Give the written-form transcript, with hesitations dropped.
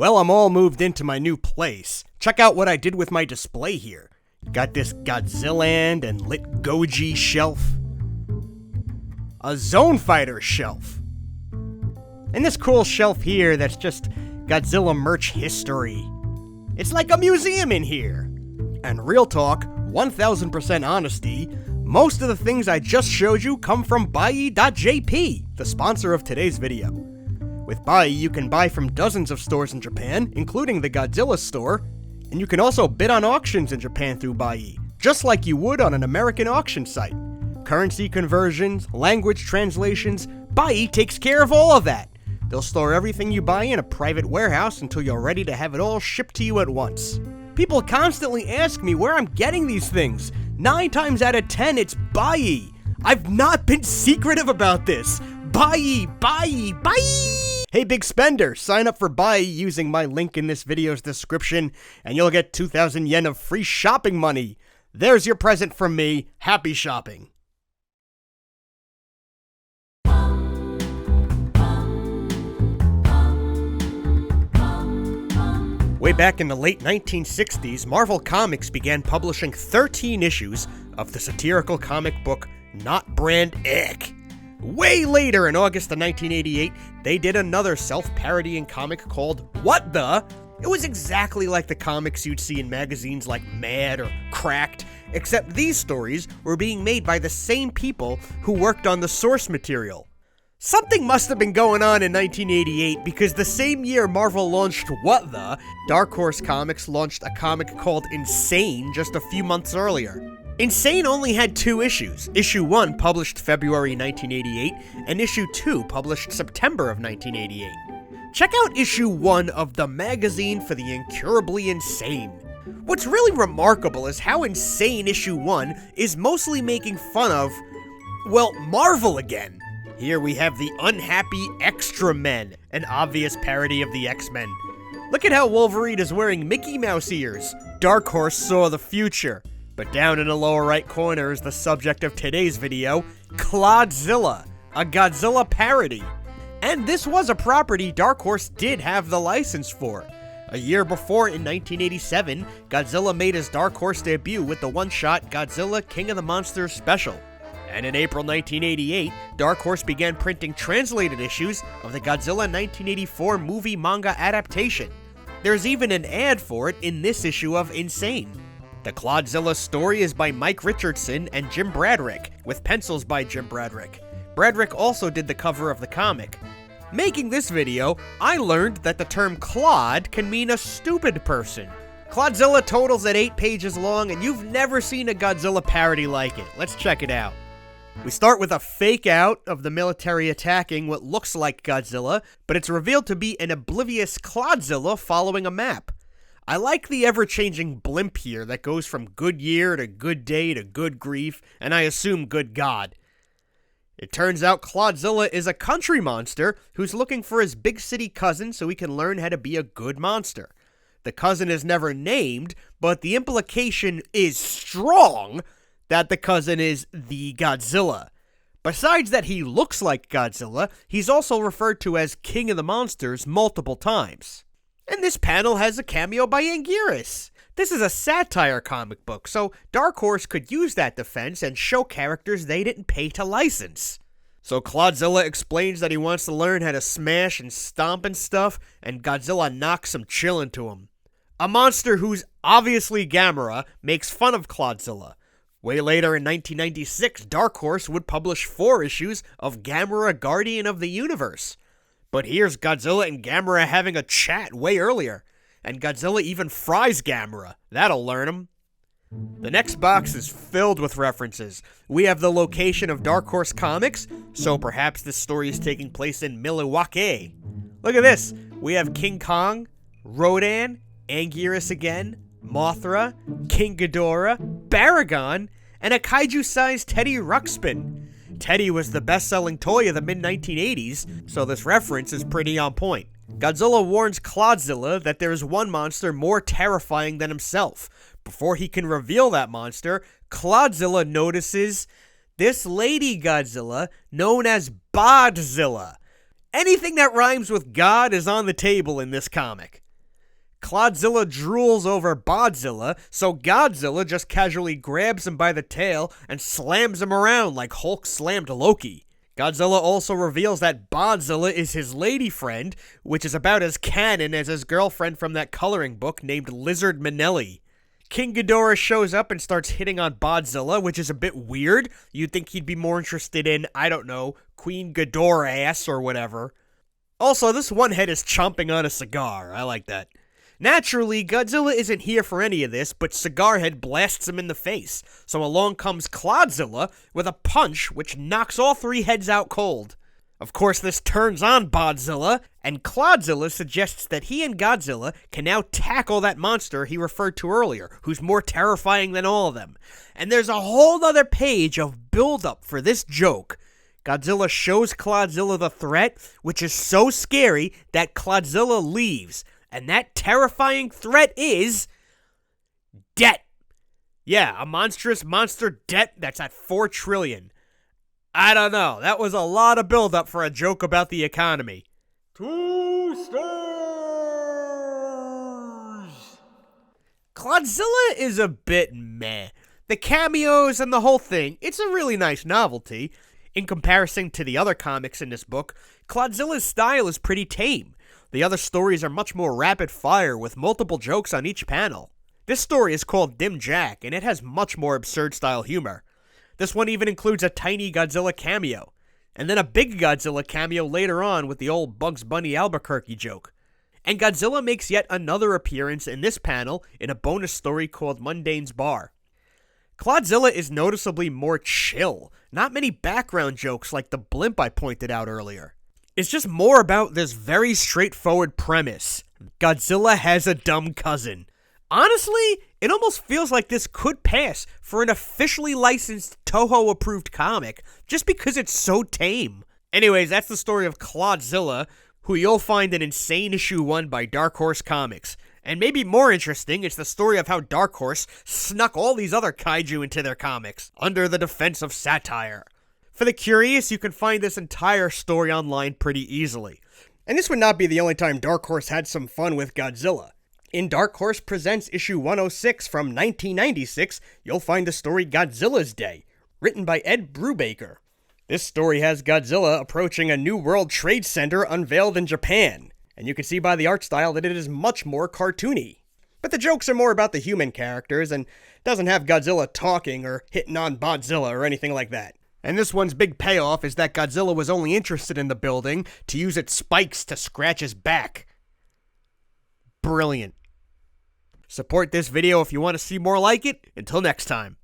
Well, I'm all moved into my new place. Check out what I did with my display here. Got this Godzilla and Lit Goji shelf. A Zone Fighter shelf. And this cool shelf here that's just Godzilla merch history. It's like a museum in here. And real talk, 1000% honesty, most of the things I just showed you come from Buy.jp, the sponsor of today's video. With Buy, you can buy from dozens of stores in Japan, including the Godzilla store, and you can also bid on auctions in Japan through Buy, just like you would on an American auction site. Currency conversions, language translations, Buy takes care of all of that. They'll store everything you buy in a private warehouse until you're ready to have it all shipped to you at once. People constantly ask me where I'm getting these things. 9 times out of 10, it's Buy. I've not been secretive about this. Buy. Hey big spender, sign up for Buy using my link in this video's description, and you'll get 2,000 yen of free shopping money. There's your present from me. Happy shopping. Way back in the late 1960s, Marvel Comics began publishing 13 issues of the satirical comic book Not Brand Ick. Way later, in August of 1988, they did another self-parodying comic called What The? It was exactly like the comics you'd see in magazines like Mad or Cracked, except these stories were being made by the same people who worked on the source material. Something must have been going on in 1988 because the same year Marvel launched What The, Dark Horse Comics launched a comic called Insane just a few months earlier. Insane only had 2 issues. Issue 1 published February 1988, and Issue 2 published September of 1988. Check out Issue 1 of the magazine for the incurably insane. What's really remarkable is how insane Issue 1 is mostly making fun of, well, Marvel again. Here we have the unhappy Extra Men, an obvious parody of the X-Men. Look at how Wolverine is wearing Mickey Mouse ears. Dark Horse saw the future. But down in the lower right corner is the subject of today's video, Clodzilla, a Godzilla parody. And this was a property Dark Horse did have the license for. A year before, in 1987, Godzilla made his Dark Horse debut with the one-shot Godzilla King of the Monsters special. And in April 1988, Dark Horse began printing translated issues of the Godzilla 1984 movie manga adaptation. There's even an ad for it in this issue of Insane. The Clodzilla story is by Mike Richardson and Jim Bradrick, with pencils by Jim Bradrick. Bradrick also did the cover of the comic. Making this video, I learned that the term Clod can mean a stupid person. Clodzilla totals at 8 pages long, and you've never seen a Godzilla parody like it. Let's check it out. We start with a fake out of the military attacking what looks like Godzilla, but it's revealed to be an oblivious Clodzilla following a map. I like the ever-changing blimp here that goes from good year to good day to good grief, and I assume good God. It turns out Clodzilla is a country monster who's looking for his big city cousin so he can learn how to be a good monster. The cousin is never named, but the implication is strong that the cousin is the Godzilla. Besides that he looks like Godzilla, he's also referred to as King of the Monsters multiple times. And this panel has a cameo by Anguirus. This is a satire comic book, so Dark Horse could use that defense and show characters they didn't pay to license. So Clodzilla explains that he wants to learn how to smash and stomp and stuff, and Godzilla knocks some chill into him. A monster who's obviously Gamera makes fun of Clodzilla. Way later in 1996, Dark Horse would publish 4 issues of Gamera Guardian of the Universe. But here's Godzilla and Gamera having a chat way earlier, and Godzilla even fries Gamera. That'll learn him. The next box is filled with references. We have the location of Dark Horse Comics, so perhaps this story is taking place in Milwaukee. Look at this. We have King Kong, Rodan, Anguirus again, Mothra, King Ghidorah, Baragon, and a kaiju-sized Teddy Ruxpin. Teddy was the best-selling toy of the mid-1980s, so this reference is pretty on point. Godzilla warns Clodzilla that there is one monster more terrifying than himself. Before he can reveal that monster, Clodzilla notices this lady Godzilla, known as Bodzilla. Anything that rhymes with God is on the table in this comic. Clodzilla drools over Godzilla, so Godzilla just casually grabs him by the tail and slams him around like Hulk slammed Loki. Godzilla also reveals that Godzilla is his lady friend, which is about as canon as his girlfriend from that coloring book named Lizard Manelli. King Ghidorah shows up and starts hitting on Godzilla, which is a bit weird. You'd think he'd be more interested in, I don't know, Queen Ghidorah ass or whatever. Also, this one head is chomping on a cigar. I like that. Naturally, Godzilla isn't here for any of this, but Cigarhead blasts him in the face, so along comes Clodzilla with a punch which knocks all three heads out cold. Of course, this turns on Godzilla, and Clodzilla suggests that he and Godzilla can now tackle that monster he referred to earlier, who's more terrifying than all of them. And there's a whole other page of build-up for this joke. Godzilla shows Clodzilla the threat, which is so scary that Clodzilla leaves. And that terrifying threat is debt. Yeah, a monstrous monster debt that's at 4 trillion. I don't know. That was a lot of buildup for a joke about the economy. 2 stars. Clodzilla is a bit meh. The cameos and the whole thing, it's a really nice novelty. In comparison to the other comics in this book, Clodzilla's style is pretty tame. The other stories are much more rapid fire with multiple jokes on each panel. This story is called Dim Jack, and it has much more absurd style humor. This one even includes a tiny Godzilla cameo, and then a big Godzilla cameo later on with the old Bugs Bunny Albuquerque joke. And Godzilla makes yet another appearance in this panel in a bonus story called Mundane's Bar. Clodzilla is noticeably more chill, not many background jokes like the blimp I pointed out earlier. It's just more about this very straightforward premise. Godzilla has a dumb cousin. Honestly, it almost feels like this could pass for an officially licensed Toho-approved comic, just because it's so tame. Anyways, that's the story of Clodzilla, who you'll find in Insane Issue 1 by Dark Horse Comics. And maybe more interesting, it's the story of how Dark Horse snuck all these other kaiju into their comics, under the defense of satire. For the curious, you can find this entire story online pretty easily. And this would not be the only time Dark Horse had some fun with Godzilla. In Dark Horse Presents issue 106 from 1996, you'll find the story Godzilla's Day, written by Ed Brubaker. This story has Godzilla approaching a new World Trade Center unveiled in Japan, and you can see by the art style that it is much more cartoony. But the jokes are more about the human characters, and doesn't have Godzilla talking or hitting on Godzilla or anything like that. And this one's big payoff is that Godzilla was only interested in the building to use its spikes to scratch his back. Brilliant. Support this video if you want to see more like it. Until next time.